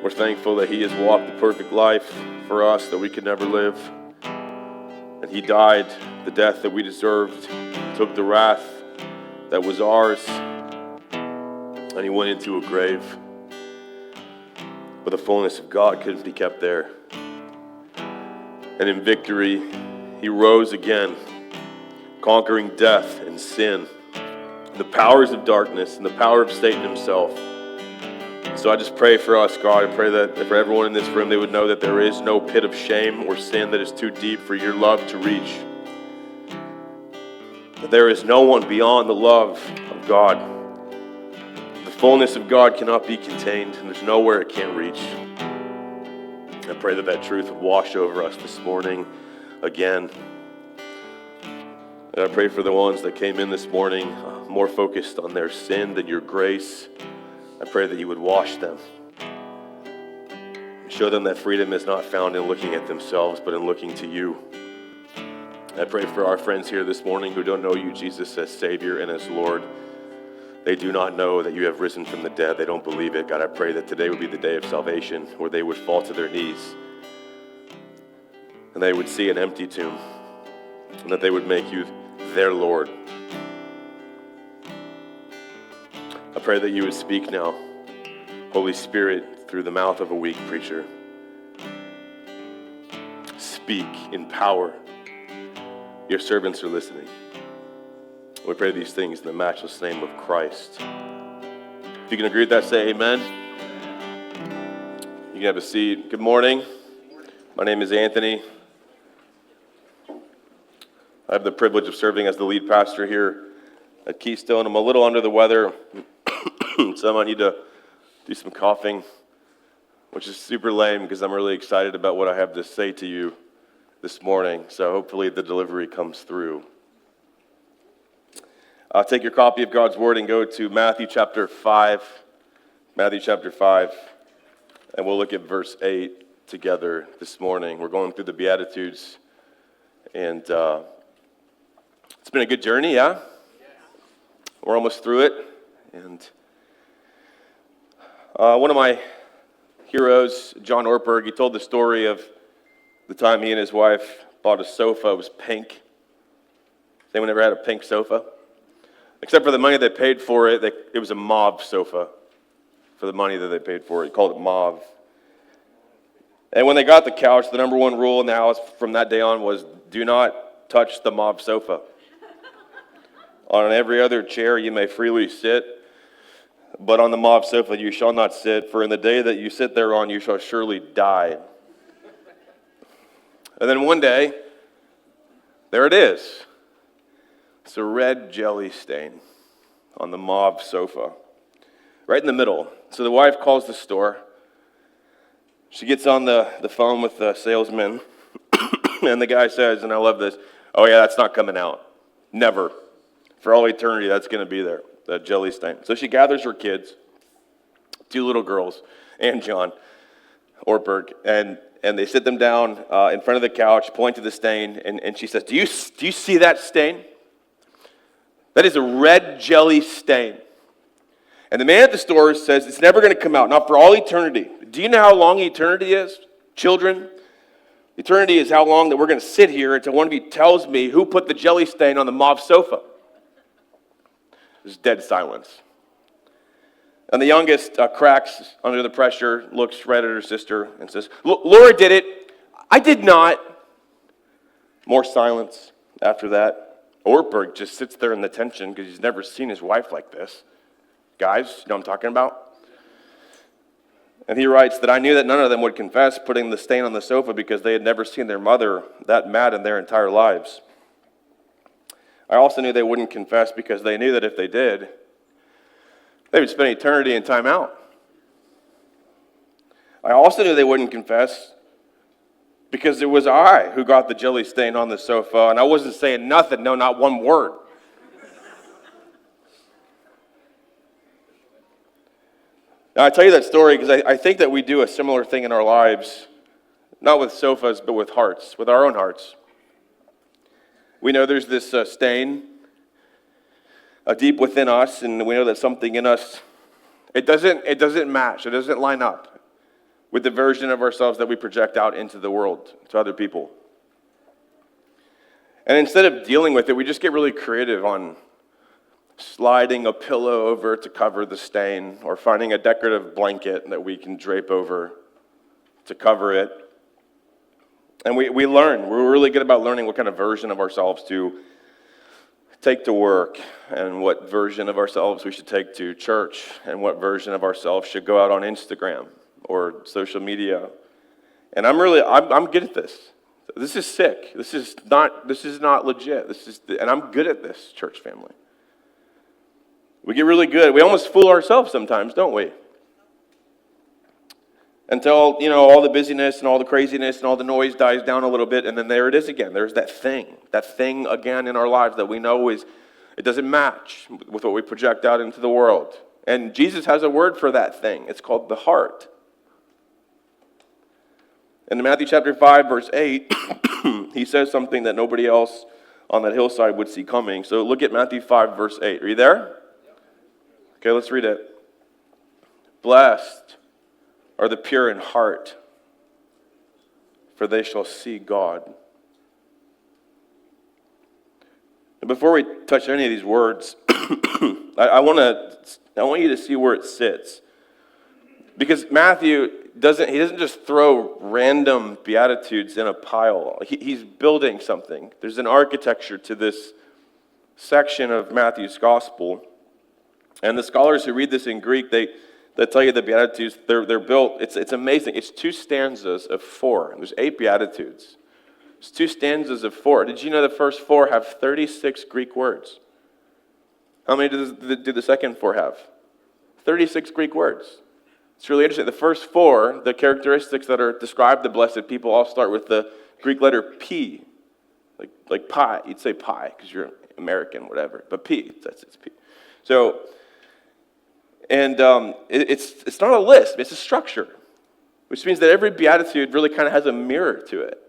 We're thankful that he has walked the perfect life for us that we could never live. And he died the death that we deserved, took the wrath that was ours, and he went into a grave. But the fullness of God couldn't be kept there. And in victory, he rose again, conquering death and sin, the powers of darkness and the power of Satan himself. So I just pray for us, God. I pray that for everyone in this room, they would know that there is no pit of shame or sin that is too deep for your love to reach. That there is no one beyond the love of God. The fullness of God cannot be contained, and there's nowhere it can't reach. I pray that truth would wash over us this morning again. And I pray for the ones that came in this morning more focused on their sin than your grace. I pray that you would wash them. Show them that freedom is not found in looking at themselves, but in looking to you. I pray for our friends here this morning who don't know you, Jesus, as Savior and as Lord. They do not know that you have risen from the dead. They don't believe it. God, I pray that today would be the day of salvation where they would fall to their knees and they would see an empty tomb and that they would make you their Lord. I pray that you would speak now, Holy Spirit, through the mouth of a weak preacher. Speak in power. Your servants are listening. We pray these things in the matchless name of Christ. If you can agree with that, say amen. You can have a seat. Good morning. My name is Anthony. I have the privilege of serving as the lead pastor here at Keystone. I'm a little under the weather, so I might need to do some coughing, which is super lame because I'm really excited about what I have to say to you this morning. So hopefully the delivery comes through. Take your copy of God's Word and go to Matthew chapter 5. Matthew chapter 5. And we'll look at verse 8 together this morning. We're going through the Beatitudes. And it's been a good journey, yeah? We're almost through it. And one of my heroes, John Ortberg, he told the story of the time he and his wife bought a sofa. It was pink. Has anyone ever had a pink sofa? Except for the money they paid for it, it was a mauve sofa for the money that they paid for it. He called it mauve. And when they got the couch, the number one rule in the house from that day on was do not touch the mauve sofa. On every other chair you may freely sit, but on the mauve sofa you shall not sit, for in the day that you sit thereon you shall surely die. And then one day, there it is. It's a red jelly stain on the mauve sofa, right in the middle. So the wife calls the store. She gets on the phone with the salesman, and the guy says, and I love this, oh yeah, that's not coming out. Never. For all eternity, that's going to be there, that jelly stain. So she gathers her kids, 2 little girls, and John Ortberg, and they sit them down in front of the couch, point to the stain, and she says, do you see that stain? That is a red jelly stain. And the man at the store says, it's never going to come out, not for all eternity. Do you know how long eternity is, children? Eternity is how long that we're going to sit here until one of you tells me who put the jelly stain on the mauve sofa. There's dead silence. And the youngest cracks under the pressure, looks right at her sister and says, Laura did it. I did not. More silence after that. Ortberg just sits there in the tension because he's never seen his wife like this. Guys, you know what I'm talking about? And he writes that I knew that none of them would confess putting the stain on the sofa because they had never seen their mother that mad in their entire lives. I also knew they wouldn't confess because they knew that if they did, they would spend eternity in time out. I also knew they wouldn't confess because it was I who got the jelly stain on the sofa, and I wasn't saying nothing, no, not one word. Now, I tell you that story because I think that we do a similar thing in our lives, not with sofas, but with hearts, with our own hearts. We know there's this stain deep within us, and we know that something in us, it doesn't match, it doesn't line up with the version of ourselves that we project out into the world, to other people. And instead of dealing with it, we just get really creative on sliding a pillow over to cover the stain, or finding a decorative blanket that we can drape over to cover it. And we learn. We're really good about learning what kind of version of ourselves to take to work, and what version of ourselves we should take to church, and what version of ourselves should go out on Instagram or social media. And I'm good at this. This is sick. This is not legit. And I'm good at this, church family. We get really good. We almost fool ourselves sometimes, don't we? Until, all the busyness and all the craziness and all the noise dies down a little bit, and then there it is again. There's that thing again in our lives that we know it doesn't match with what we project out into the world. And Jesus has a word for that thing. It's called the heart. And in Matthew chapter 5, verse 8, he says something that nobody else on that hillside would see coming. So look at Matthew 5, verse 8. Are you there? Okay, let's read it. Blessed are the pure in heart, for they shall see God. And before we touch any of these words, I want you to see where it sits. Because Matthew doesn't just throw random beatitudes in a pile. He's building something. There's an architecture to this section of Matthew's gospel. And the scholars who read this in Greek, they tell you the Beatitudes, they're built, it's amazing. It's 2 stanzas of 4. There's 8 Beatitudes. It's 2 stanzas of 4. Did you know the first 4 have 36 Greek words? How many do the second 4 have? 36 Greek words. It's really interesting. The first 4, the characteristics that are described the blessed people, all start with the Greek letter P. Like pie. You'd say pie because you're American, whatever. But P, it's P. So, and it's not a list, it's a structure, which means that every beatitude really kind of has a mirror to it.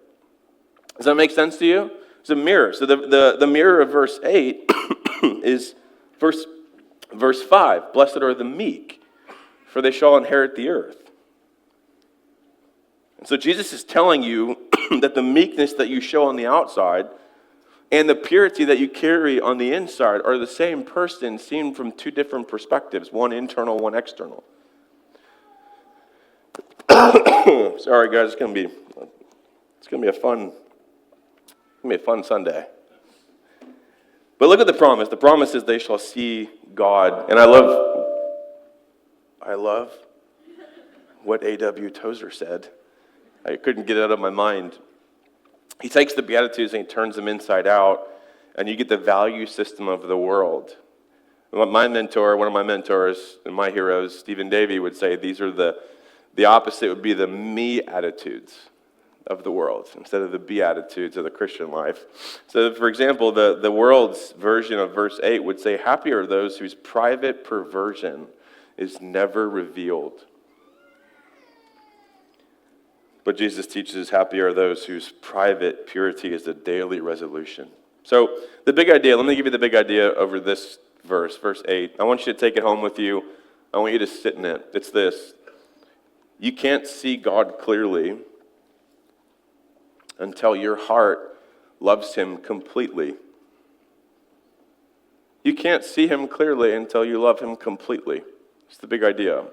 Does that make sense to you? It's a mirror. So the mirror of verse 8 is verse 5. Blessed are the meek, for they shall inherit the earth. And so Jesus is telling you that the meekness that you show on the outside and the purity that you carry on the inside are the same person seen from 2 different perspectives, one internal, one external. Sorry guys, it's gonna be a fun Sunday. But look at the promise. The promise is they shall see God. And I love what A.W. Tozer said. I couldn't get it out of my mind. He takes the Beatitudes and he turns them inside out, and you get the value system of the world. One of my mentors and my heroes, Stephen Davey, would say these are the opposite would be the me attitudes of the world instead of the beatitudes of the Christian life. So, for example, the world's version of verse 8 would say, happy are those whose private perversion is never revealed. But Jesus teaches, happy are those whose private purity is a daily resolution. So the big idea, let me give you the big idea over this verse 8. I want you to take it home with you. I want you to sit in it. It's this. You can't see God clearly until your heart loves him completely. You can't see him clearly until you love him completely. It's the big idea.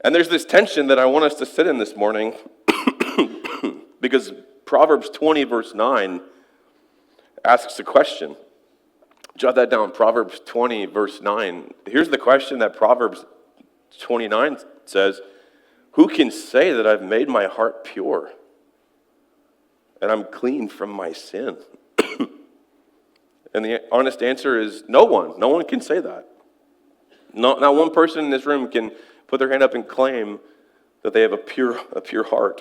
And there's this tension that I want us to sit in this morning because Proverbs 20, verse 9 asks a question. Jot that down, Proverbs 20, verse 9. Here's the question that Proverbs 29 says, who can say that I've made my heart pure and I'm clean from my sin? And the honest answer is no one. No one can say that. Not one person in this room can put their hand up and claim that they have a pure heart.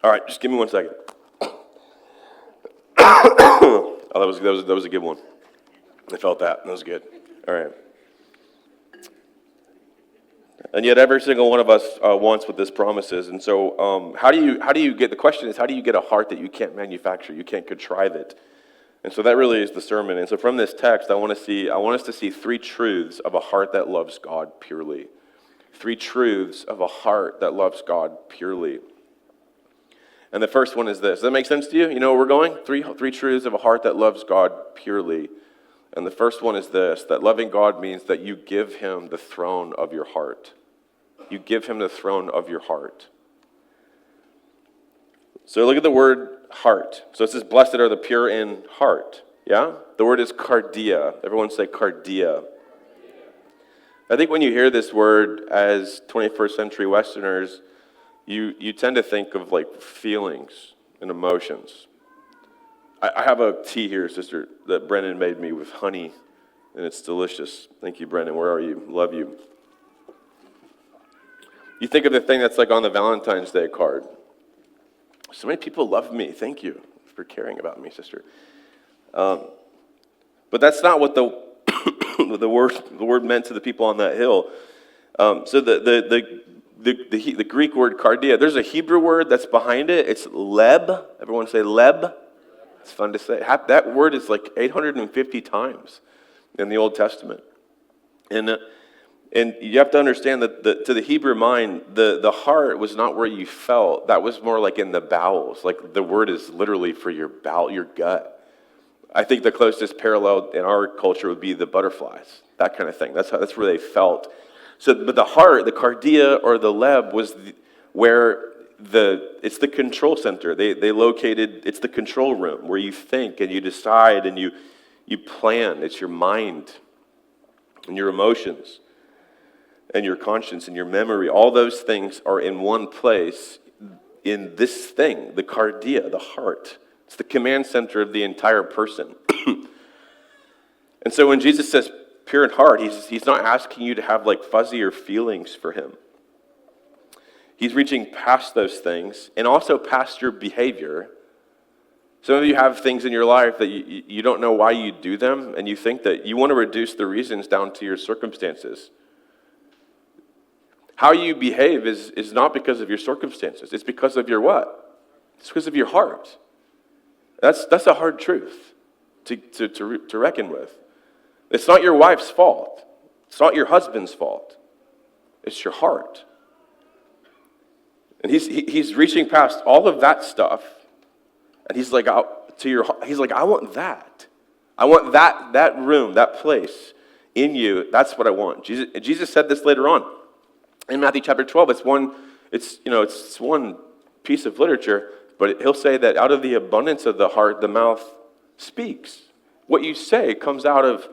All right, just give me 1 second. Oh, that was a good one. I felt that. That was good. All right. And yet, every single one of us wants what this promises. And so, how do you get? The question is, how do you get a heart that you can't manufacture? You can't contrive it. And so that really is the sermon. And so from this text, I want us to see three truths of a heart that loves God purely. Three truths of a heart that loves God purely. And the first one is this. Does that make sense to you? You know where we're going? Three truths of a heart that loves God purely. And the first one is this, that loving God means that you give him the throne of your heart. You give him the throne of your heart. So look at the word heart. So it says, blessed are the pure in heart. Yeah? The word is cardia. Everyone say cardia. I think when you hear this word as 21st century Westerners, you tend to think of like feelings and emotions. I have a tea here, sister, that Brennan made me with honey, and it's delicious. Thank you, Brennan. Where are you? Love you. You think of the thing that's like on the Valentine's Day card. So many people love me. Thank you for caring about me, sister. But that's not what the the word meant to the people on that hill. So the Greek word cardia, there's a Hebrew word that's behind it. It's leb. Everyone say leb. It's fun to say. That word is like 850 times in the Old Testament. And you have to understand that to the Hebrew mind, the heart was not where you felt. That was more like in the bowels. Like the word is literally for your bowel, your gut. I think the closest parallel in our culture would be the butterflies, that kind of thing. That's where they felt. So, but the heart, the cardia or the leb, was where it's the control center. They located, it's the control room where you think and you decide and you plan. It's your mind and your emotions and your conscience and your memory. All those things are in one place in this thing, the cardia, the heart. It's the command center of the entire person. And so when Jesus says pure in heart, he's not asking you to have like fuzzier feelings for him. He's reaching past those things and also past your behavior. Some of you have things in your life that you don't know why you do them, and you think that you want to reduce the reasons down to your circumstances. How you behave is not because of your circumstances. It's because of your what? It's because of your heart. That's a hard truth to reckon with. It's not your wife's fault. It's not your husband's fault. It's your heart. And he's reaching past all of that stuff, and he's like, he's like, I want that. I want that room, that place in you. That's what I want. Jesus said this later on in Matthew chapter 12. It's one piece of literature, but he'll say that out of the abundance of the heart, the mouth speaks. What you say comes out of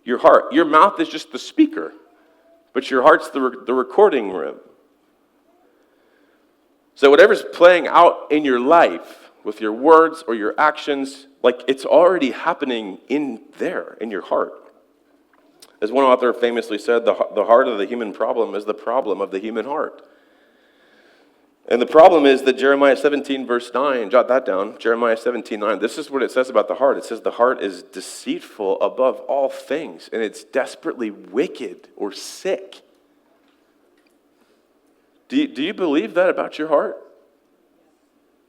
your heart. Your mouth is just the speaker, but your heart's the recording room. So whatever's playing out in your life with your words or your actions, like it's already happening in there, in your heart. As one author famously said, the heart of the human problem is the problem of the human heart. And the problem is that Jeremiah 17 verse 9, jot that down, Jeremiah 17:9, this is what it says about the heart. It says the heart is deceitful above all things, and it's desperately wicked or sick. Do you believe that about your heart?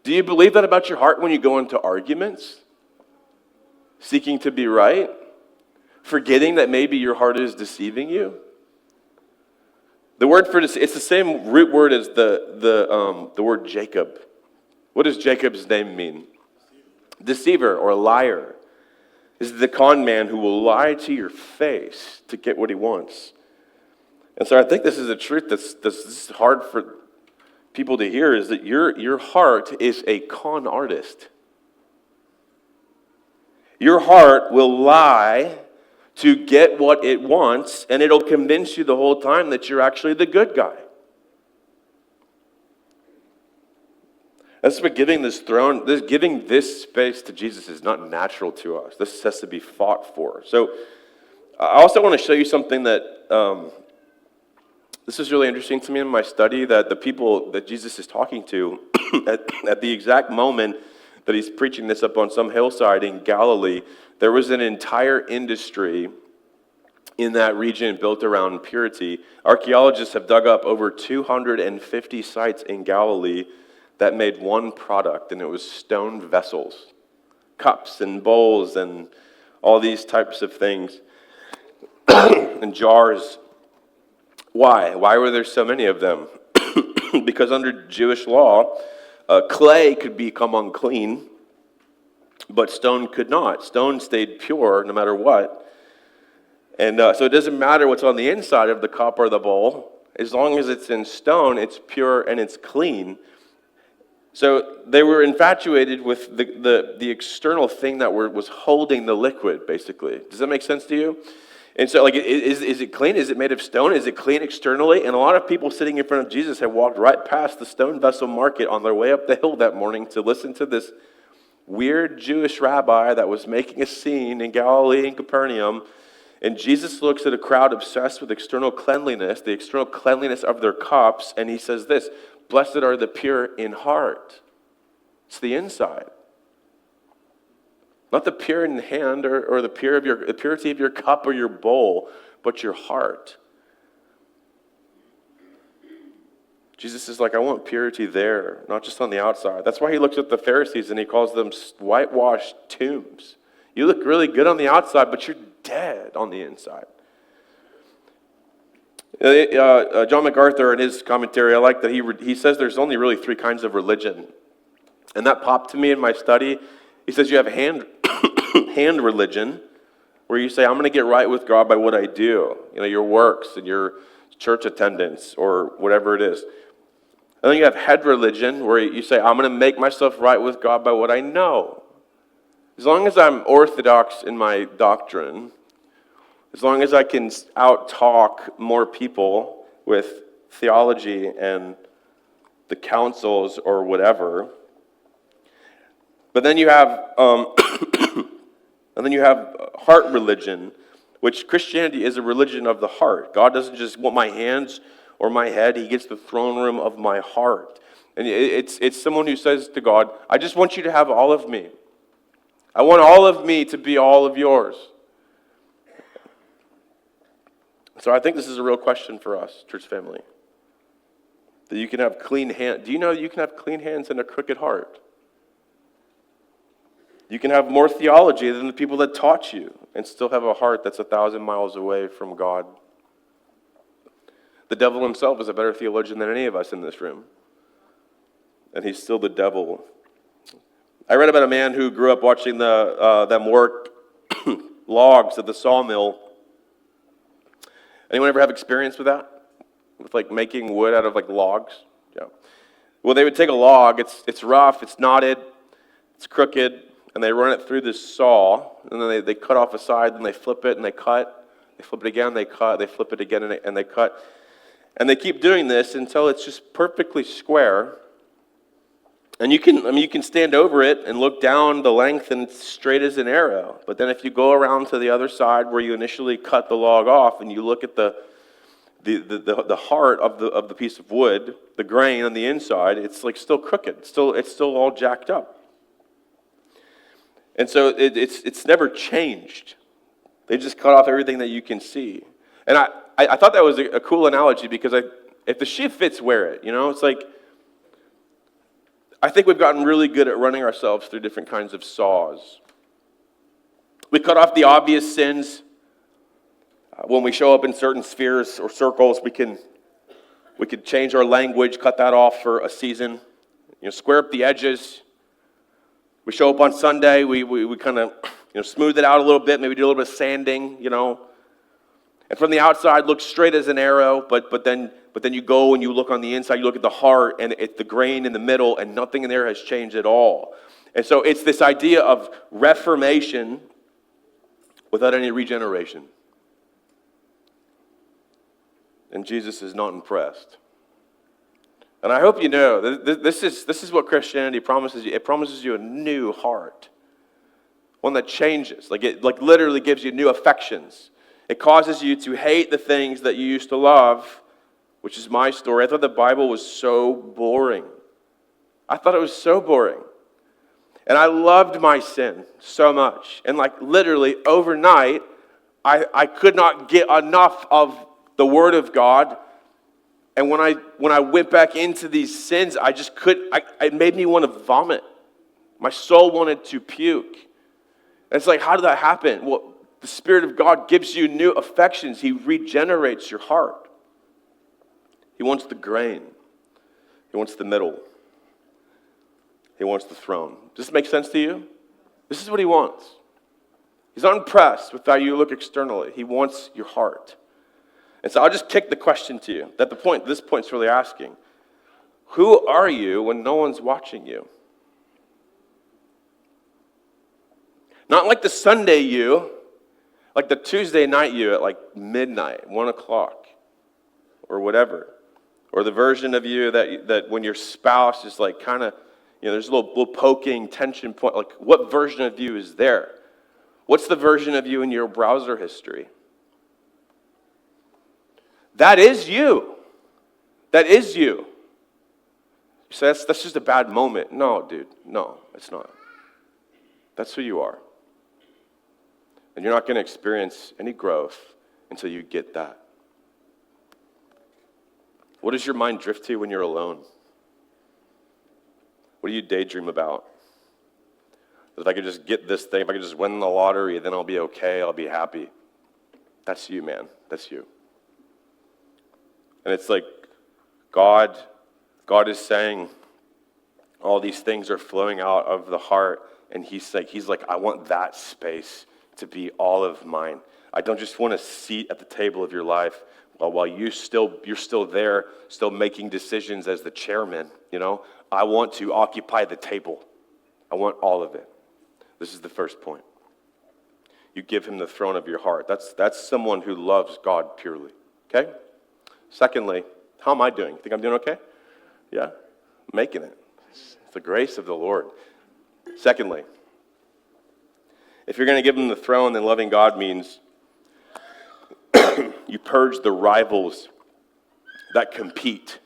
Do you believe that about your heart when you go into arguments? Seeking to be right? Forgetting that maybe your heart is deceiving you? The word for this, it's the same root word as the word Jacob. What does Jacob's name mean? Deceiver or liar. This is the con man who will lie to your face to get what he wants. And so I think this is a truth that's hard for people to hear, is that your heart is a con artist. Your heart will lie to get what it wants, and it'll convince you the whole time that you're actually the good guy. That's what giving this space to Jesus is not natural to us. This has to be fought for. So I also want to show you something that this is really interesting to me in my study, that the people that Jesus is talking to at the exact moment that he's preaching this up on some hillside in Galilee, there was an entire industry in that region built around purity. Archaeologists have dug up over 250 sites in Galilee that made one product, and it was stone vessels cups and bowls and all these types of things and jars. Why? Why were there so many of them? Because under Jewish law, clay could become unclean, but stone could not. Stone stayed pure no matter what. And so it doesn't matter what's on the inside of the cup or the bowl. As long as it's in stone, it's pure and it's clean. So they were infatuated with the external thing that was holding the liquid, basically. Does that make sense to you? And so, like, is it clean? Is it made of stone? Is it clean externally? And a lot of people sitting in front of Jesus had walked right past the stone vessel market on their way up the hill that morning to listen to this weird Jewish rabbi that was making a scene in Galilee and Capernaum. And Jesus looks at a crowd obsessed with external cleanliness, the external cleanliness of their cups, and he says this, "Blessed are the pure in heart." It's the inside. Not the pure in hand or the purity of your cup or your bowl, but your heart. Jesus is like, I want purity there, not just on the outside. That's why he looks at the Pharisees and he calls them whitewashed tombs. You look really good on the outside, but you're dead on the inside. John MacArthur, in his commentary, I like that he says there's only really three kinds of religion. And that popped to me in my study. He says you have hand religion, where you say, I'm going to get right with God by what I do. Your works and your church attendance or whatever it is. And then you have head religion, where you say, I'm going to make myself right with God by what I know. As long as I'm orthodox in my doctrine, as long as I can out-talk more people with theology and the councils or whatever. But then you have, heart religion, which Christianity is a religion of the heart. God doesn't just want my hands or my head; He gets the throne room of my heart. And it's someone who says to God, "I just want you to have all of me. I want all of me to be all of yours." So I think this is a real question for us, church family. That you can have clean hands. Do you know you can have clean hands and a crooked heart? You can have more theology than the people that taught you and still have a heart that's 1,000 miles away from God. The devil himself is a better theologian than any of us in this room. And he's still the devil. I read about a man who grew up watching them work logs at the sawmill. Anyone ever have experience with that? With like making wood out of like logs? Yeah. Well, they would take a log, it's rough, it's knotted, it's crooked, and they run it through this saw, and then they cut off a side, and they flip it, and they cut. They flip it again, they cut. They flip it again, and they cut. And they keep doing this until it's just perfectly square. And you can stand over it and look down the length, and it's straight as an arrow. But then if you go around to the other side where you initially cut the log off, and you look at the heart of the piece of wood, the grain on the inside, it's like still crooked. It's still all jacked up. And so it's never changed. They just cut off everything that you can see. And I thought that was a cool analogy because if the shoe fits, wear it. It's like, I think we've gotten really good at running ourselves through different kinds of saws. We cut off the obvious sins. When we show up in certain spheres or circles, we could change our language, cut that off for a season. Square up the edges. We show up on Sunday, we kind of smooth it out a little bit, maybe do a little bit of sanding, And from the outside, looks straight as an arrow, but then you go and you look on the inside, you look at the heart, and it's the grain in the middle, and nothing in there has changed at all. And so it's this idea of reformation without any regeneration. And Jesus is not impressed. And I hope you know, this is what Christianity promises you. It promises you a new heart. One that changes. It literally gives you new affections. It causes you to hate the things that you used to love, which is my story. I thought the Bible was so boring. I thought it was so boring. And I loved my sin so much. And literally overnight, I could not get enough of the Word of God. And when I went back into these sins, I just it made me want to vomit. My soul wanted to puke. And it's like, how did that happen? Well, the Spirit of God gives you new affections. He regenerates your heart. He wants the grain. He wants the middle. He wants the throne. Does this make sense to you? This is what he wants. He's not impressed with how you look externally. He wants your heart. And so I'll just kick the question to you, that this point's really asking. Who are you when no one's watching you? Not like the Sunday you, like the Tuesday night you at like midnight, 1 o'clock, or whatever. Or the version of you that when your spouse is like kind of, there's a little poking tension point. Like, what version of you is there? What's the version of you in your browser history? That is you. That is you. You say, that's just a bad moment. No, dude. No, it's not. That's who you are. And you're not going to experience any growth until you get that. What does your mind drift to when you're alone? What do you daydream about? If I could just get this thing, if I could just win the lottery, then I'll be okay, I'll be happy. That's you, man. That's you. And it's like God is saying all these things are flowing out of the heart, and he's like, I want that space to be all of mine. I don't just want a seat at the table of your life while you're still there, still making decisions as the chairman, I want to occupy the table. I want all of it. This is the first point. You give him the throne of your heart. That's someone who loves God purely. Okay? Secondly, how am I doing? Think I'm doing okay? Yeah? I'm making it. It's the grace of the Lord. Secondly, if you're going to give him the throne, then loving God means you purge the rivals that compete.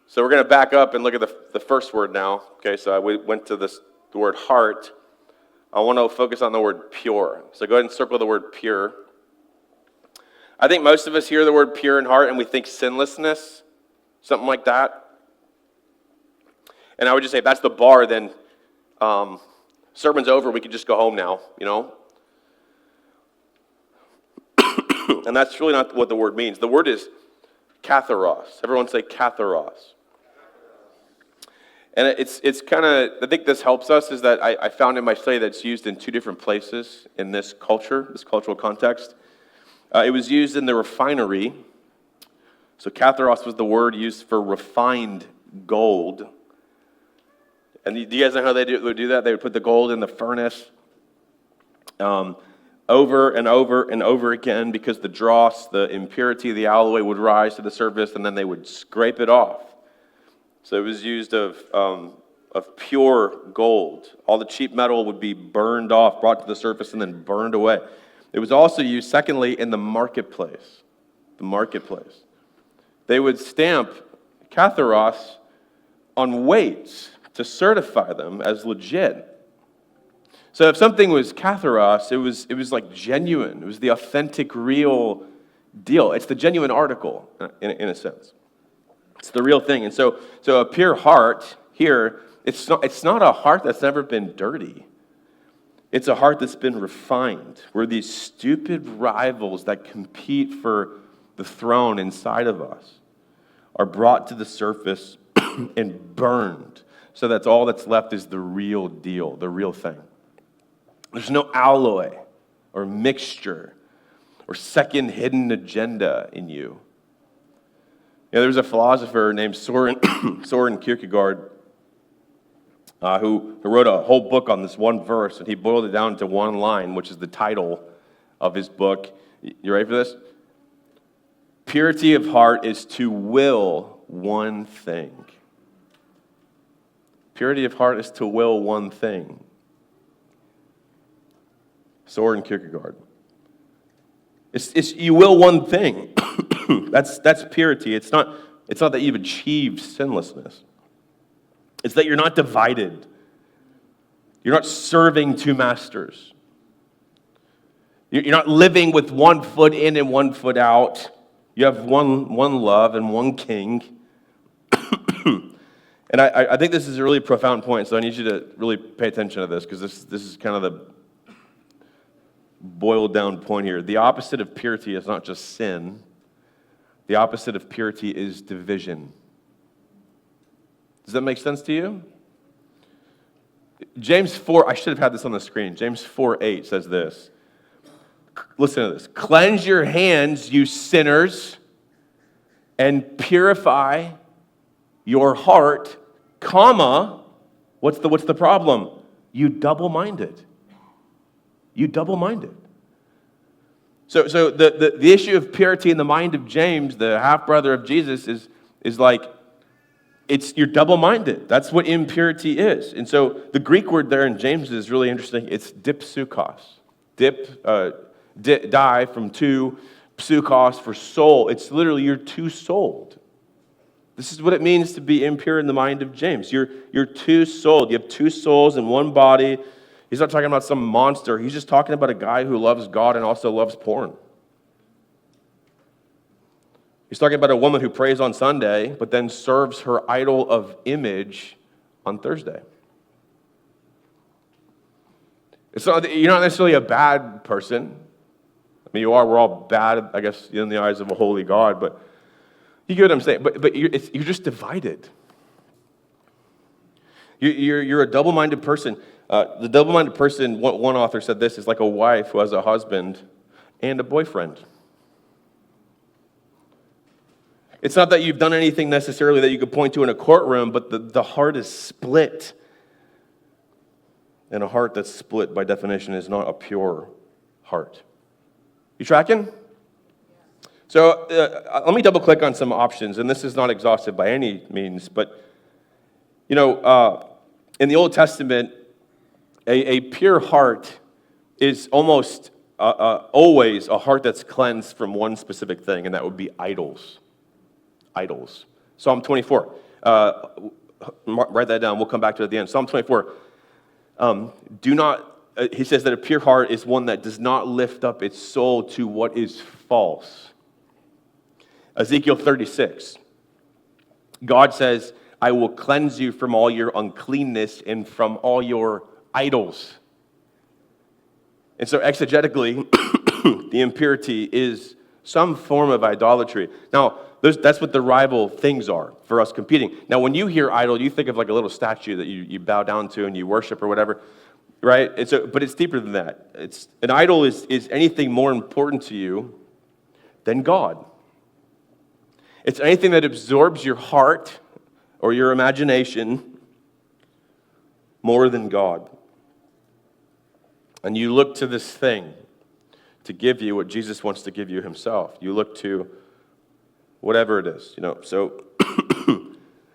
So we're going to back up and look at the first word now. Okay, so we went to the word heart. I want to focus on the word pure. So go ahead and circle the word pure. I think most of us hear the word pure in heart and we think sinlessness, something like that. And I would just say if that's the bar, then sermon's over, we can just go home now, And that's really not what the word means. The word is katharos. Everyone say katharos. And it's kind of, I think this helps us, is that I found in my study that it's used in two different places in this cultural context. It was used in the refinery. So katharos was the word used for refined gold. And do you guys know how they would do that? They would put the gold in the furnace over and over and over again, because the dross, the impurity of the alloy would rise to the surface, and then they would scrape it off. So it was used of pure gold. All the cheap metal would be burned off, brought to the surface, and then burned away. It was also used, secondly, in the marketplace. The marketplace. They would stamp katharos on weights to certify them as legit. So if something was katharos, it was like genuine. It was the authentic, real deal. It's the genuine article, in a sense. It's the real thing. And so a pure heart here, it's not a heart that's never been dirty. It's a heart that's been refined. We're these stupid rivals that compete for the throne inside of us are brought to the surface and burned. So that's all that's left is the real deal, the real thing. There's no alloy or mixture or second hidden agenda in you. There was a philosopher named Soren Kierkegaard who wrote a whole book on this one verse, and he boiled it down to one line, which is the title of his book. You ready for this? Purity of heart is to will one thing. Purity of heart is to will one thing. Soren Kierkegaard. It's you will one thing. That's purity. It's not that you've achieved sinlessness. It's that you're not divided. You're not serving two masters. You're not living with one foot in and one foot out. You have one love and one king. And I think this is a really profound point, so I need you to really pay attention to this, because this is kind of the boiled down point here. The opposite of purity is not just sin. The opposite of purity is division. Does that make sense to you? James 4, I should have had this on the screen. James 4:8 says this. Listen to this. Cleanse your hands, you sinners, and purify your heart, comma, what's the problem? You double-minded. You double-minded. So the issue of purity in the mind of James, the half-brother of Jesus, is like, you're double-minded. That's what impurity is. And so the Greek word there in James is really interesting. It's dipsukos. Die from two, psukos for soul. It's literally you're two-souled. This is what it means to be impure in the mind of James. You're two-souled. You have two souls in one body. He's not talking about some monster. He's just talking about a guy who loves God and also loves porn. He's talking about a woman who prays on Sunday, but then serves her idol of image on Thursday. You're not necessarily a bad person. I mean, we're all bad, I guess, in the eyes of a holy God, but you get what I'm saying? But you're just divided. You're a double-minded person. The double-minded person, one author said this, is like a wife who has a husband and a boyfriend. It's not that you've done anything necessarily that you could point to in a courtroom, but the heart is split. And a heart that's split, by definition, is not a pure heart. You tracking? So let me double-click on some options, and this is not exhaustive by any means, but, in the Old Testament, a pure heart is almost always a heart that's cleansed from one specific thing, and that would be idols. Idols. Psalm 24. Write that down. We'll come back to it at the end. Psalm 24. He says that a pure heart is one that does not lift up its soul to what is false. Ezekiel 36. God says, I will cleanse you from all your uncleanness and from all your idols. And so exegetically, the impurity is some form of idolatry. Now, that's what the rival things are for us competing. Now, when you hear idol, you think of like a little statue that you bow down to and you worship or whatever, right? But it's deeper than that. An idol is anything more important to you than God. It's anything that absorbs your heart or your imagination more than God. And you look to this thing to give you what Jesus wants to give you himself. You look to whatever it is, So,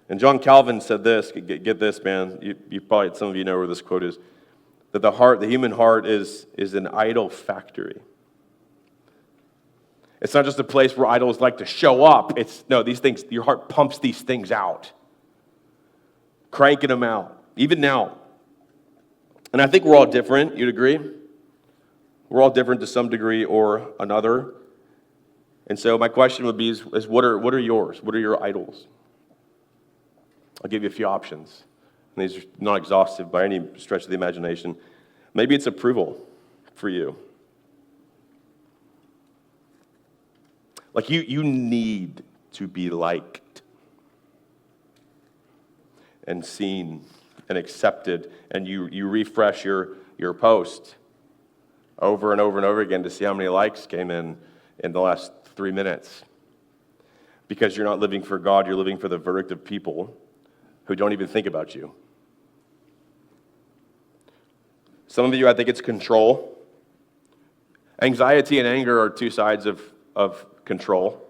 and John Calvin said this, get this, man. You probably, some of you know where this quote is, that the human heart is an idol factory. It's not just a place where idols like to show up. These things, your heart pumps these things out. Cranking them out, even now. And I think we're all different, you'd agree? We're all different to some degree or another. And so my question would be, is what are yours? What are your idols? I'll give you a few options. And these are not exhaustive by any stretch of the imagination. Maybe it's approval for you. Like you need to be liked and seen and accepted, and you refresh your post over and over and over again to see how many likes came in the last 3 minutes. Because you're not living for God, you're living for the verdict of people who don't even think about you. Some of you, I think it's control. Anxiety and anger are two sides of control.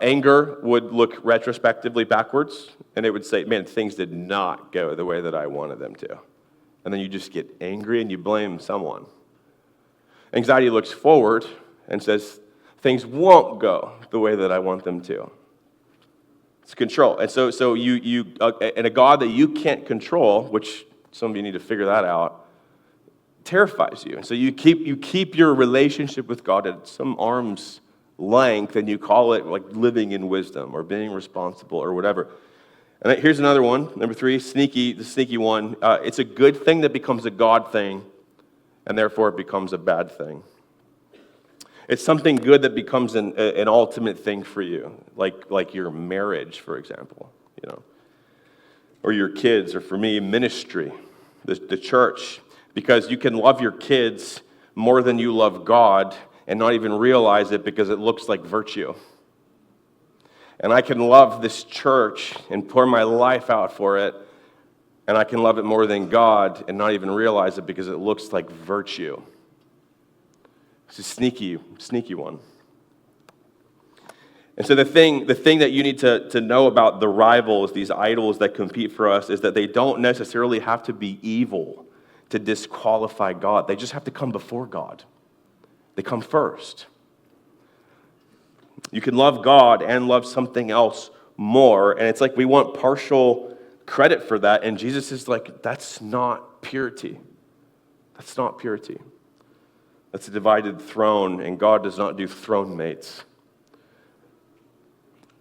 Anger would look retrospectively backwards, and it would say, man, things did not go the way that I wanted them to. And then you just get angry and you blame someone. Anxiety looks forward and says, things won't go the way that I want them to. It's control. And so you and a God that you can't control, which some of you need to figure that out, terrifies you. And so you keep your relationship with God at some arm's length, and you call it like living in wisdom or being responsible or whatever. And here's another one, number 3, the sneaky one. It's a good thing that becomes a God thing, and therefore it becomes a bad thing. It's something good that becomes an ultimate thing for you, like your marriage, for example, or your kids, or for me, ministry, the church, because you can love your kids more than you love God and not even realize it because it looks like virtue. And I can love this church and pour my life out for it, and I can love it more than God and not even realize it because it looks like virtue. It's a sneaky one. And so the thing that you need to know about the rivals, these idols that compete for us, is that they don't necessarily have to be evil to disqualify God. They just have to come before God. They come first. You can love God and love something else more, and it's like we want partial credit for that, and Jesus is like, that's not purity. That's not purity. That's a divided throne, and God does not do throne mates.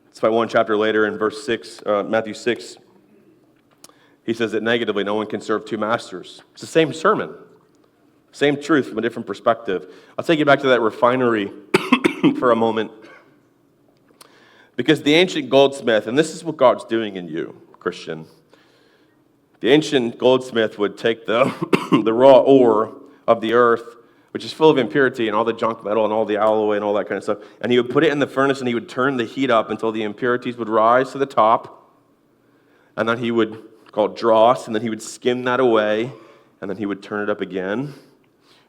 That's why one chapter later in verse 6, Matthew 6, he says it negatively, no one can serve two masters. It's the same sermon, same truth from a different perspective. I'll take you back to that refinery for a moment. Because the ancient goldsmith, and this is what God's doing in you, Christian, the ancient goldsmith would take the raw ore of the earth, which is full of impurity and all the junk metal and all the alloy and all that kind of stuff, and he would put it in the furnace and he would turn the heat up until the impurities would rise to the top, and then he would call it DeRosse, and then he would skim that away, and then he would turn it up again,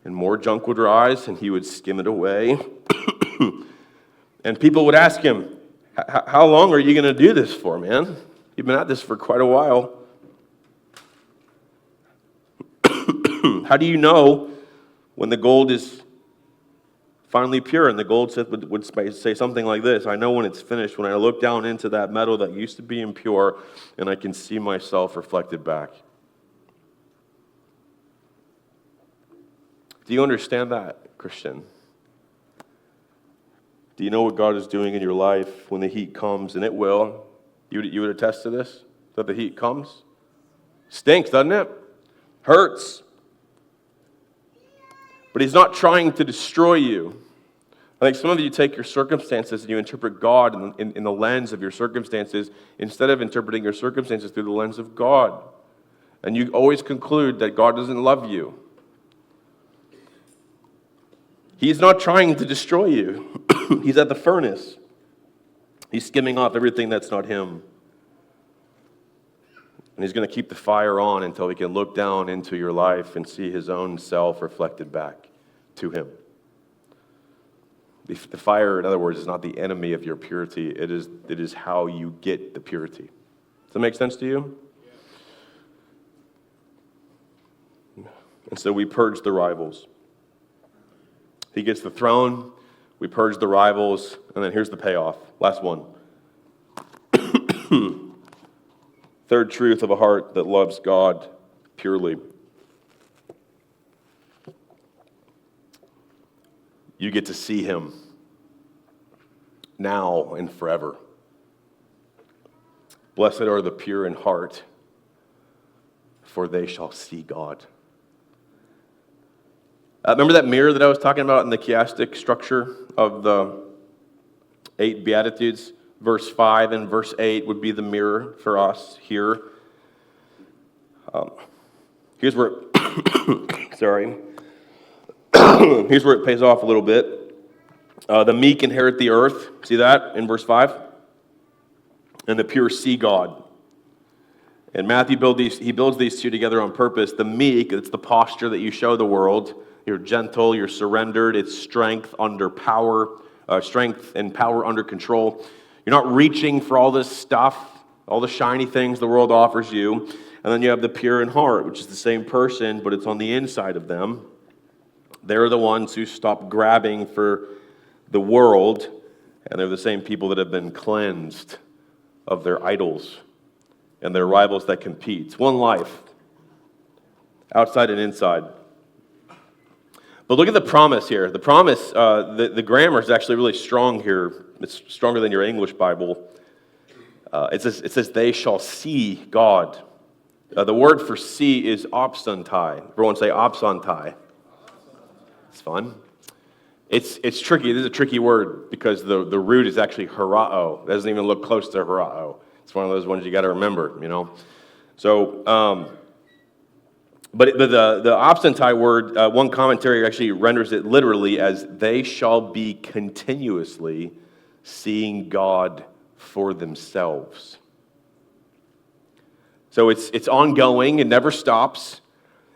and more junk would rise, and he would skim it away. And people would ask him, how long are you going to do this for, man? You've been at this for quite a while. How do you know when the gold is finally pure? And the goldsmith would say something like this: I know when it's finished, when I look down into that metal that used to be impure, and I can see myself reflected back. Do you understand that, Christian? Do you know what God is doing in your life when the heat comes? And it will. You would attest to this? That the heat comes? Stinks, doesn't it? Hurts. But he's not trying to destroy you. I think some of you take your circumstances and you interpret God in the lens of your circumstances instead of interpreting your circumstances through the lens of God. And you always conclude that God doesn't love you. He's not trying to destroy you. He's at the furnace. He's skimming off everything that's not him. And he's going to keep the fire on until he can look down into your life and see his own self reflected back to him. The fire, in other words, is not the enemy of your purity. It is how you get the purity. Does that make sense to you? And so we purge the rivals. He gets the throne, we purge the rivals, and then here's the payoff. Last one. Third truth of a heart that loves God purely. You get to see him now and forever. Blessed are the pure in heart, for they shall see God. Remember that mirror that I was talking about in the chiastic structure of the 8 Beatitudes? Verse 5 and verse 8 would be the mirror for us here. Here's where here's where it pays off a little bit. The meek inherit the earth. See that in verse 5? And the pure see God. And Matthew builds these two together on purpose. The meek, it's the posture that you show the world. You're gentle, you're surrendered. It's strength under power, strength and power under control. You're not reaching for all this stuff, all the shiny things the world offers you. And then you have the pure in heart, which is the same person, but it's on the inside of them. They're the ones who stop grabbing for the world, and they're the same people that have been cleansed of their idols and their rivals that compete. It's one life, outside and inside. But look at the promise here. The promise, the grammar is actually really strong here. It's stronger than your English Bible. it says they shall see God. The word for see is opsantai. Everyone say opsantai. It's fun. It's tricky. This is a tricky word because the root is actually harao. It doesn't even look close to harao. It's one of those ones you got to remember, So, but the opsantai word, one commentary actually renders it literally as they shall be continuously seeing God for themselves. So it's ongoing, it never stops.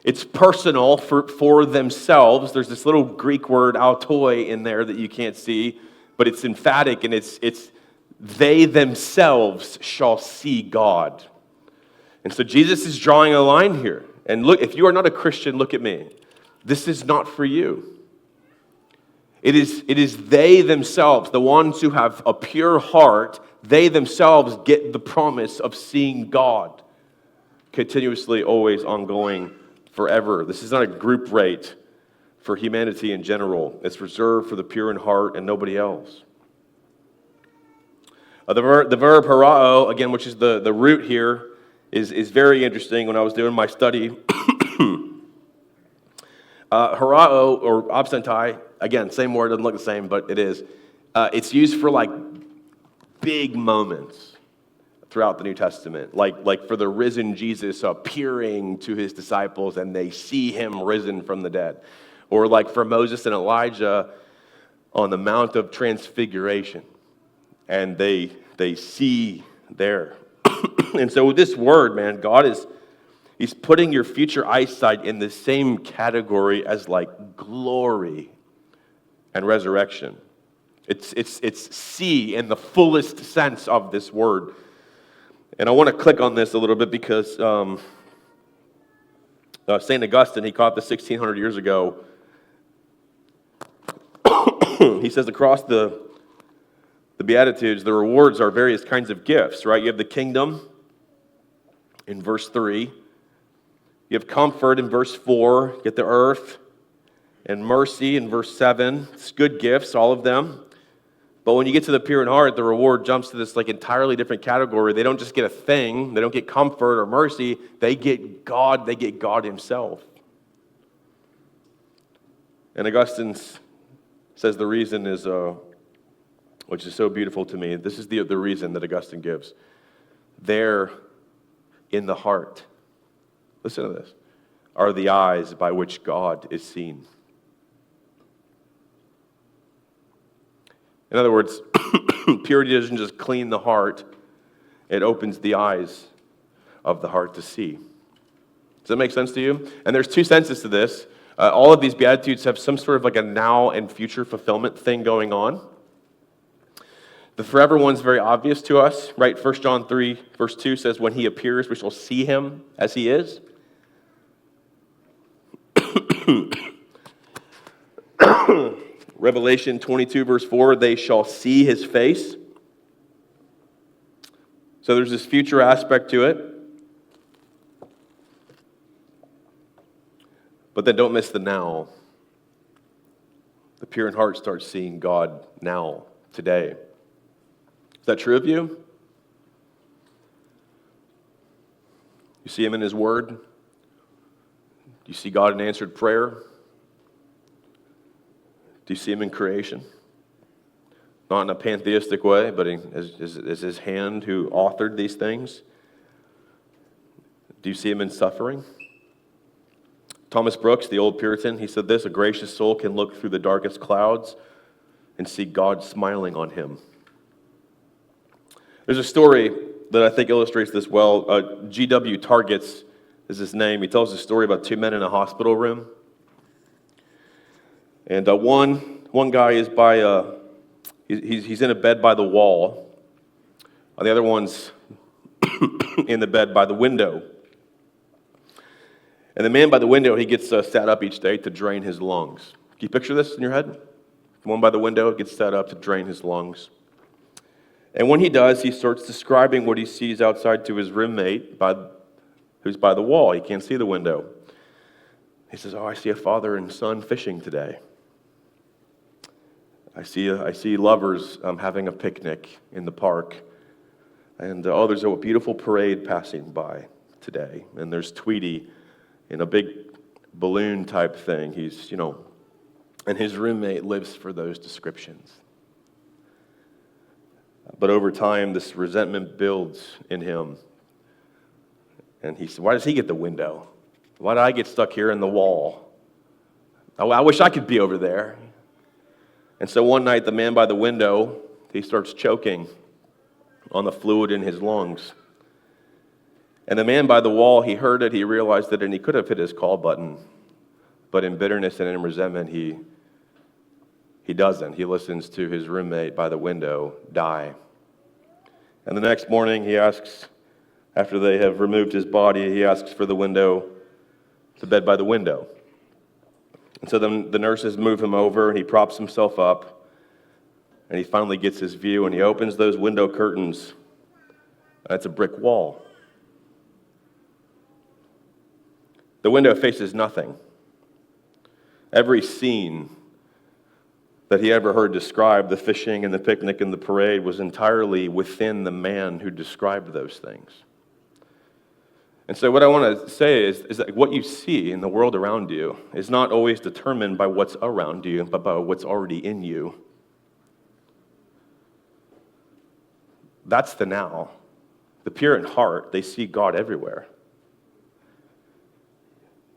It's personal for themselves. There's this little Greek word autoi in there that you can't see, but it's emphatic, and it's they themselves shall see God. And so Jesus is drawing a line here. And look, if you are not a Christian, look at me. This is not for you. It is they themselves, the ones who have a pure heart, they themselves get the promise of seeing God continuously, always, ongoing, forever. This is not a group rate for humanity in general. It's reserved for the pure in heart and nobody else. The verb harao, again, which is the root here, is very interesting. When I was doing my study, harao or absentai, again, same word, doesn't look the same, but it is. It's used for like big moments throughout the New Testament, like for the risen Jesus appearing to his disciples and they see him risen from the dead, or like for Moses and Elijah on the Mount of Transfiguration, and they see there. And so with this word, man, he's putting your future eyesight in the same category as like glory and resurrection. It's see in the fullest sense of this word. And I want to click on this a little bit because St. Augustine, he caught this 1,600 years ago. He says across the Beatitudes, the rewards are various kinds of gifts, right? You have the kingdom in verse 3. You have comfort in verse 4. You get the earth and mercy in verse 7. It's good gifts, all of them. But when you get to the pure in heart, the reward jumps to this like entirely different category. They don't just get a thing. They don't get comfort or mercy. They get God. They get God himself. And Augustine says the reason is, which is so beautiful to me, this is the reason that Augustine gives. There in the heart, listen to this, are the eyes by which God is seen. In other words, purity doesn't just clean the heart, it opens the eyes of the heart to see. Does that make sense to you? And there's two senses to this. All of these Beatitudes have some sort of like a now and future fulfillment thing going on. The forever one's very obvious to us, right? 1 John 3, verse 2 says, when he appears, we shall see him as he is. Revelation 22, verse 4, they shall see his face. So there's this future aspect to it. But then don't miss the now. The pure in heart starts seeing God now, today. Is that true of you? You see him in his word? Do you see God in answered prayer? Do you see him in creation? Not in a pantheistic way, but as his hand who authored these things. Do you see him in suffering? Thomas Brooks, the old Puritan, he said this, a gracious soul can look through the darkest clouds and see God smiling on him. There's a story that I think illustrates this well. G.W. Targets is his name. He tells a story about two men in a hospital room. And one guy is he's in a bed by the wall. The other one's in the bed by the window. And the man by the window, he gets sat up each day to drain his lungs. Can you picture this in your head? The one by the window gets sat up to drain his lungs. And when he does, he starts describing what he sees outside to his roommate who's by the wall. He can't see the window. He says, I see a father and son fishing today. I see lovers having a picnic in the park. And there's a beautiful parade passing by today. And there's Tweety in a big balloon type thing. He's, and his roommate lives for those descriptions. But over time, this resentment builds in him. And he said, why does he get the window? Why do I get stuck here in the wall? I wish I could be over there. And so one night, the man by the window, he starts choking on the fluid in his lungs. And the man by the wall, he heard it, he realized it, and he could have hit his call button. But in bitterness and in resentment, he doesn't. He listens to his roommate by the window die. And the next morning, he asks, after they have removed his body, he asks for the bed by the window. And so then the nurses move him over, and he props himself up, and he finally gets his view, and he opens those window curtains, and it's a brick wall. The window faces nothing. Every scene that he ever heard described, the fishing and the picnic and the parade, was entirely within the man who described those things. And so what I want to say is that what you see in the world around you is not always determined by what's around you, but by what's already in you. That's the now. The pure in heart, they see God everywhere.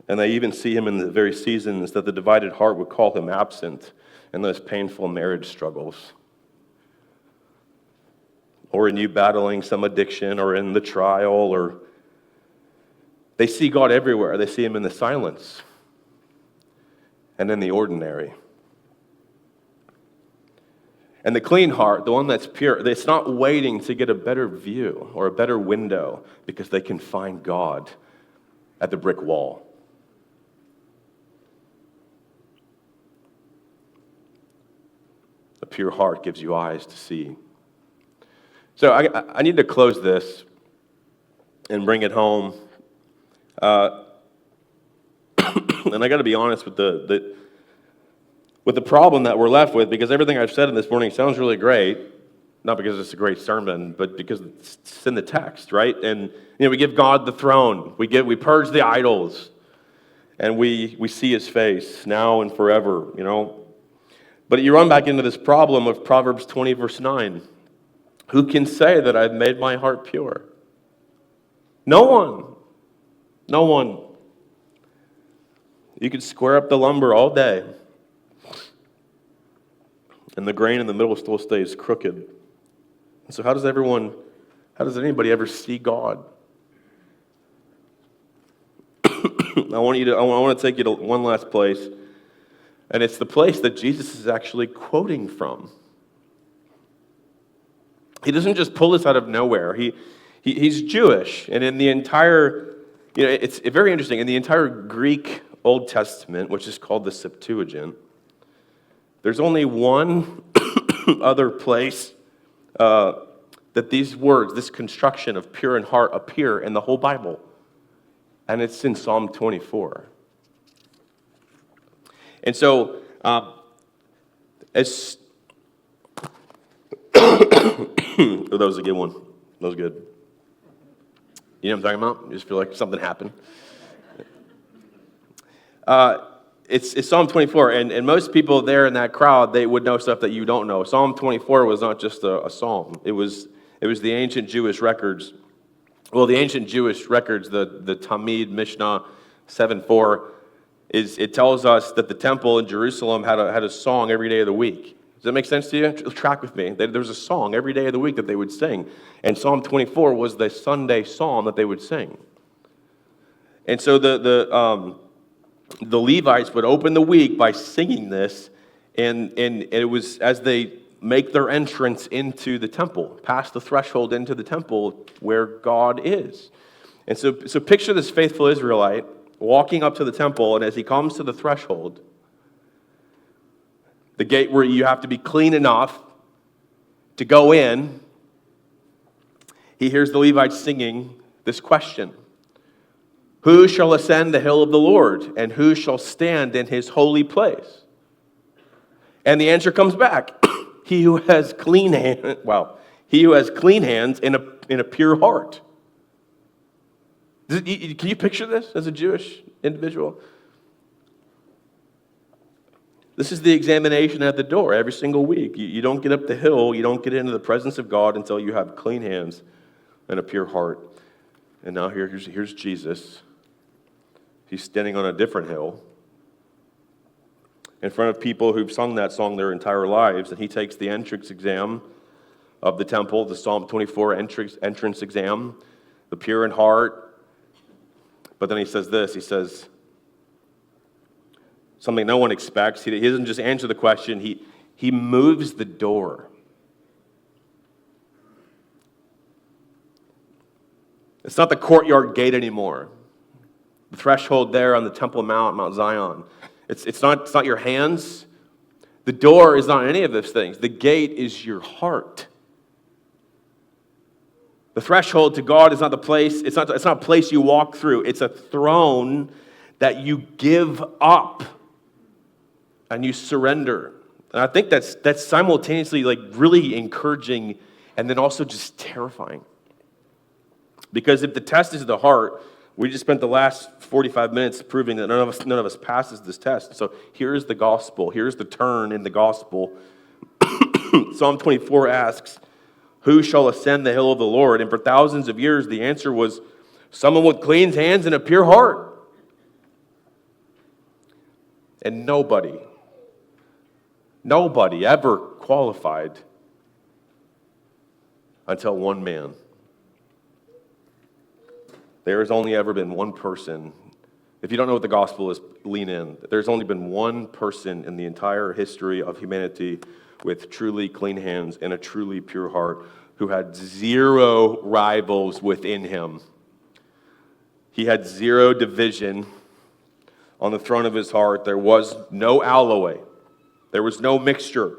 And they even see him in the very seasons that the divided heart would call him absent in those painful marriage struggles. Or in you battling some addiction, or in the trial, or they see God everywhere. They see him in the silence and in the ordinary. And the clean heart, the one that's pure, it's not waiting to get a better view or a better window because they can find God at the brick wall. A pure heart gives you eyes to see. So I need to close this and bring it home. And I got to be honest with the problem that we're left with, because everything I've said in this morning sounds really great, not because it's a great sermon, but because it's in the text, right? And we give God the throne, we purge the idols, and we see his face now and forever, But you run back into this problem of Proverbs 20, verse 9. Who can say that I've made my heart pure? No one. No one. You could square up the lumber all day, and the grain in the middle still stays crooked. And so how does anybody ever see God? I want to take you to one last place, and it's the place that Jesus is actually quoting from. He doesn't just pull this out of nowhere. He's Jewish, and in the entire, it's very interesting. In the entire Greek Old Testament, which is called the Septuagint, there's only one other place that these words, this construction of pure in heart, appear in the whole Bible, and it's in Psalm 24. And so, as that was a good one. That was good. You know what I'm talking about? You just feel like something happened. It's Psalm 24, and most people there in that crowd, they would know stuff that you don't know. Psalm 24 was not just a psalm. It was the ancient Jewish records. Well, the ancient Jewish records, the Talmud, Mishnah 7:4, it tells us that the temple in Jerusalem had a song every day of the week. Does that make sense to you? Track with me. There was a song every day of the week that they would sing. And Psalm 24 was the Sunday psalm that they would sing. And so the Levites would open the week by singing this, and it was as they make their entrance into the temple, past the threshold into the temple where God is. And so picture this faithful Israelite walking up to the temple, and as he comes to the threshold, the gate where you have to be clean enough to go in, he hears the Levites singing this question: who shall ascend the hill of the Lord, and who shall stand in his holy place? And the answer comes back: he who has clean hands, and in a pure heart. Can you picture this as a Jewish individual? This is the examination at the door every single week. You don't get up the hill, you don't get into the presence of God until you have clean hands and a pure heart. And now here's Jesus. He's standing on a different hill in front of people who've sung that song their entire lives, and he takes the entrance exam of the temple, the Psalm 24 entrance exam, the pure in heart. But then he says this, he says something no one expects. He doesn't just answer the question, he moves the door. It's not the courtyard gate anymore. The threshold there on the Temple Mount, Mount Zion. It's not your hands. The door is not any of those things. The gate is your heart. The threshold to God is not the place. It's not a place you walk through. It's a throne that you give up and you surrender. And I think that's simultaneously like really encouraging and then also just terrifying. Because if the test is the heart, we just spent the last 45 minutes proving that none of us passes this test. So here's the gospel. Here's the turn in the gospel. Psalm 24 asks, who shall ascend the hill of the Lord? And for thousands of years, the answer was someone with clean hands and a pure heart. And nobody ever qualified until one man. There has only ever been one person. If you don't know what the gospel is, lean in. There's only been one person in the entire history of humanity with truly clean hands and a truly pure heart who had zero rivals within him. He had zero division on the throne of his heart. There was no alloy. There was no mixture.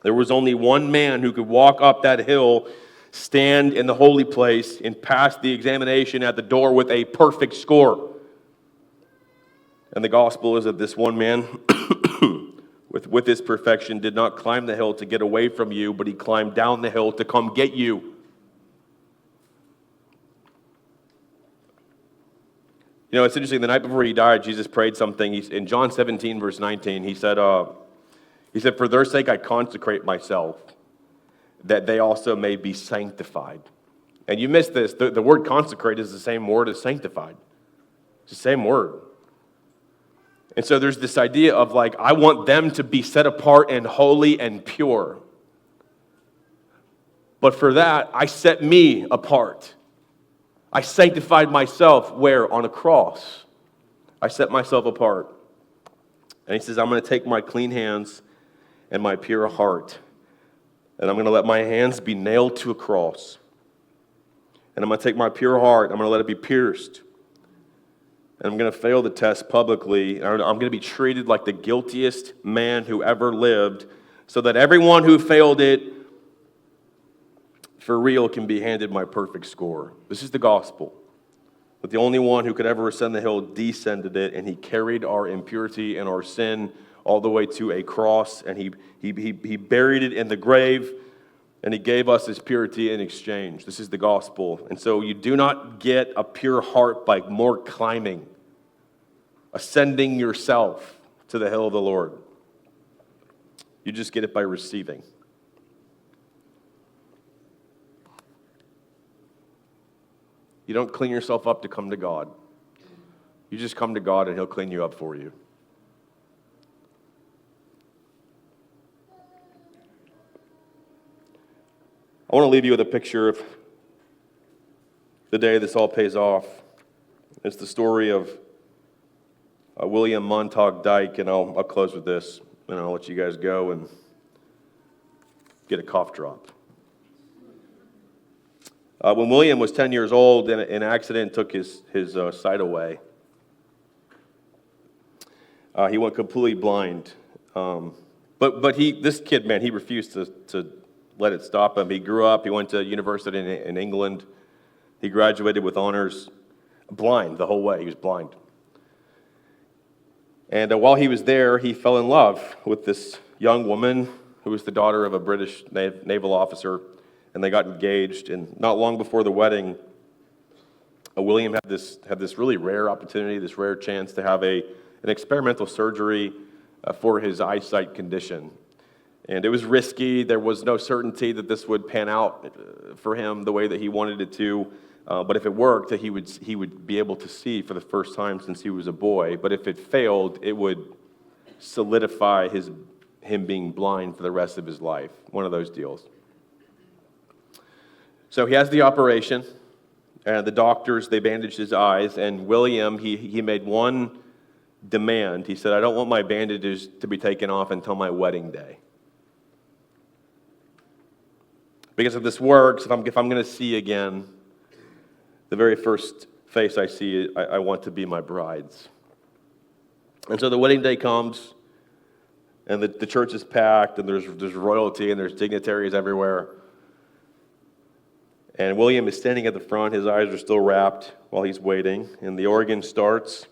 There was only one man who could walk up that hill, stand in the holy place, and pass the examination at the door with a perfect score. And the gospel is that this one man, with his perfection, did not climb the hill to get away from you, but he climbed down the hill to come get you. You know, it's interesting. The night before he died, Jesus prayed something. In John 17, verse 19, he said, for their sake I consecrate myself, that they also may be sanctified. And you missed this. The word consecrate is the same word as sanctified. It's the same word. And so there's this idea of like, I want them to be set apart and holy and pure. But for that, I set me apart. I sanctified myself where? On a cross. I set myself apart. And he says, I'm going to take my clean hands and my pure heart, and I'm going to let my hands be nailed to a cross. And I'm going to take my pure heart, I'm going to let it be pierced. And I'm going to fail the test publicly. I'm going to be treated like the guiltiest man who ever lived, so that everyone who failed it for real can be handed my perfect score. This is the gospel. But the only one who could ever ascend the hill descended it, and he carried our impurity and our sin all the way to a cross, and he buried it in the grave, and he gave us his purity in exchange. This is the gospel. And so you do not get a pure heart by more climbing, ascending yourself to the hill of the Lord. You just get it by receiving. You don't clean yourself up to come to God. You just come to God and he'll clean you up for you. I want to leave you with a picture of the day this all pays off. It's the story of William Montague Dyke, and I'll close with this, and I'll let you guys go and get a cough drop. When William was 10 years old, an accident took his sight away. He went completely blind. But this kid, man, he refused to let it stop him. He grew up, he went to university in England. He graduated with honors, blind the whole way. He was blind. And while he was there, he fell in love with this young woman who was the daughter of a British naval officer. and they got engaged. And not long before the wedding, William had this really rare opportunity, this rare chance to have an experimental surgery for his eyesight condition. And it was risky. There was no certainty that this would pan out for him the way that he wanted it to. But if it worked, that he would be able to see for the first time since he was a boy. But if it failed, it would solidify him being blind for the rest of his life. One of those deals. So he has the operation, and the doctors, they bandaged his eyes, and William, he made one demand. He said, I don't want my bandages to be taken off until my wedding day. Because if this works, if I'm going to see again, the very first face I see, I want to be my bride's. And so the wedding day comes, and the church is packed, and there's royalty, and there's dignitaries everywhere. And William is standing at the front. His eyes are still wrapped while he's waiting. And the organ starts,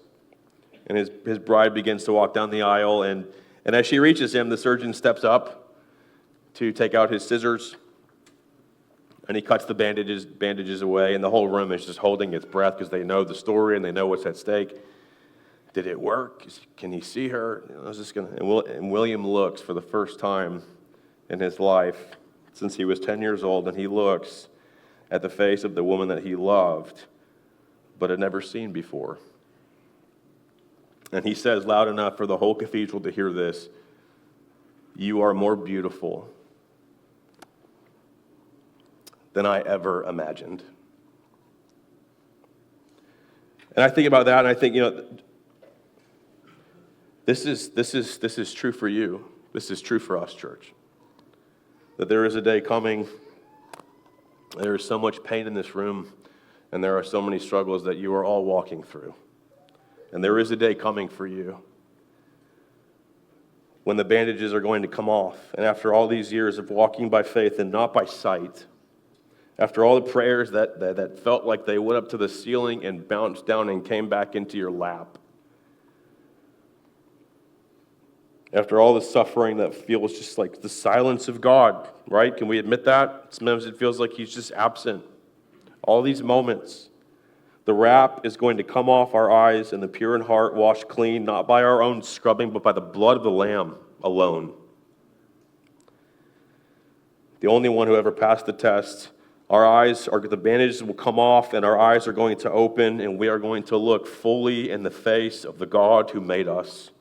and his bride begins to walk down the aisle. And as she reaches him, the surgeon steps up to take out his scissors. And he cuts the bandages away. And the whole room is just holding its breath because they know the story and they know what's at stake. Did it work? Can he see her? And William looks for the first time in his life since he was 10 years old. And he looks at the face of the woman that he loved, but had never seen before. And he says loud enough for the whole cathedral to hear this, "You are more beautiful than I ever imagined." And I think about that, and I think, this is true for you. This is true for us, church. That there is a day coming. There is so much pain in this room, and there are so many struggles that you are all walking through. And there is a day coming for you when the bandages are going to come off. And after all these years of walking by faith and not by sight, after all the prayers that felt like they went up to the ceiling and bounced down and came back into your lap, after all the suffering that feels just like the silence of God, right? Can we admit that? Sometimes it feels like he's just absent. All these moments, the wrap is going to come off our eyes and the pure in heart washed clean, not by our own scrubbing, but by the blood of the Lamb alone. The only one who ever passed the test. The bandages will come off and our eyes are going to open and we are going to look fully in the face of the God who made us.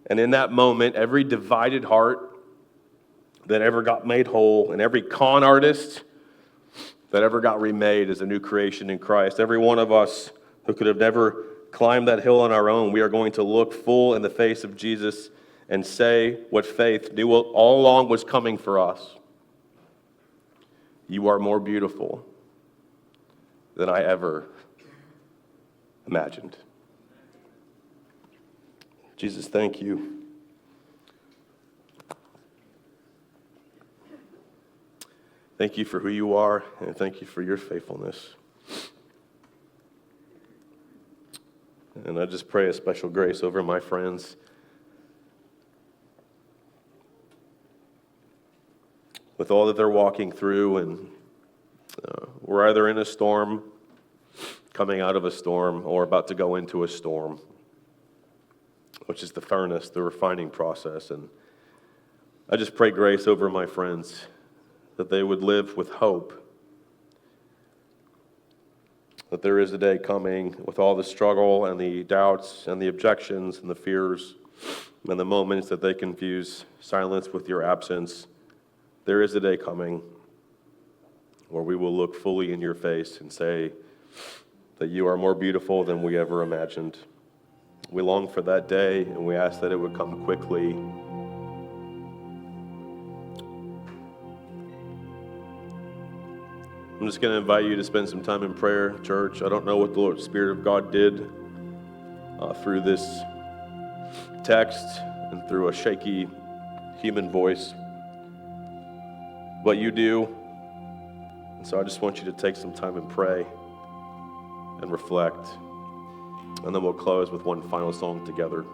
And in that moment, every divided heart that ever got made whole, and every con artist that ever got remade as a new creation in Christ, every one of us who could have never climbed that hill on our own, we are going to look full in the face of Jesus and say what faith knew all along was coming for us. You are more beautiful than I ever imagined. Jesus, thank you. Thank you for who you are, and thank you for your faithfulness. And I just pray a special grace over my friends. With all that they're walking through, and we're either in a storm, coming out of a storm, or about to go into a storm, which is the furnace, the refining process. And I just pray grace over my friends, that they would live with hope, that there is a day coming with all the struggle and the doubts and the objections and the fears and the moments that they confuse silence with your absence. There is a day coming where we will look fully in your face and say that you are more beautiful than we ever imagined. We long for that day, and we ask that it would come quickly. I'm just going to invite you to spend some time in prayer, church. I don't know what the Lord Spirit of God did through this text and through a shaky human voice, but you do. And so I just want you to take some time and pray and reflect. And then we'll close with one final song together.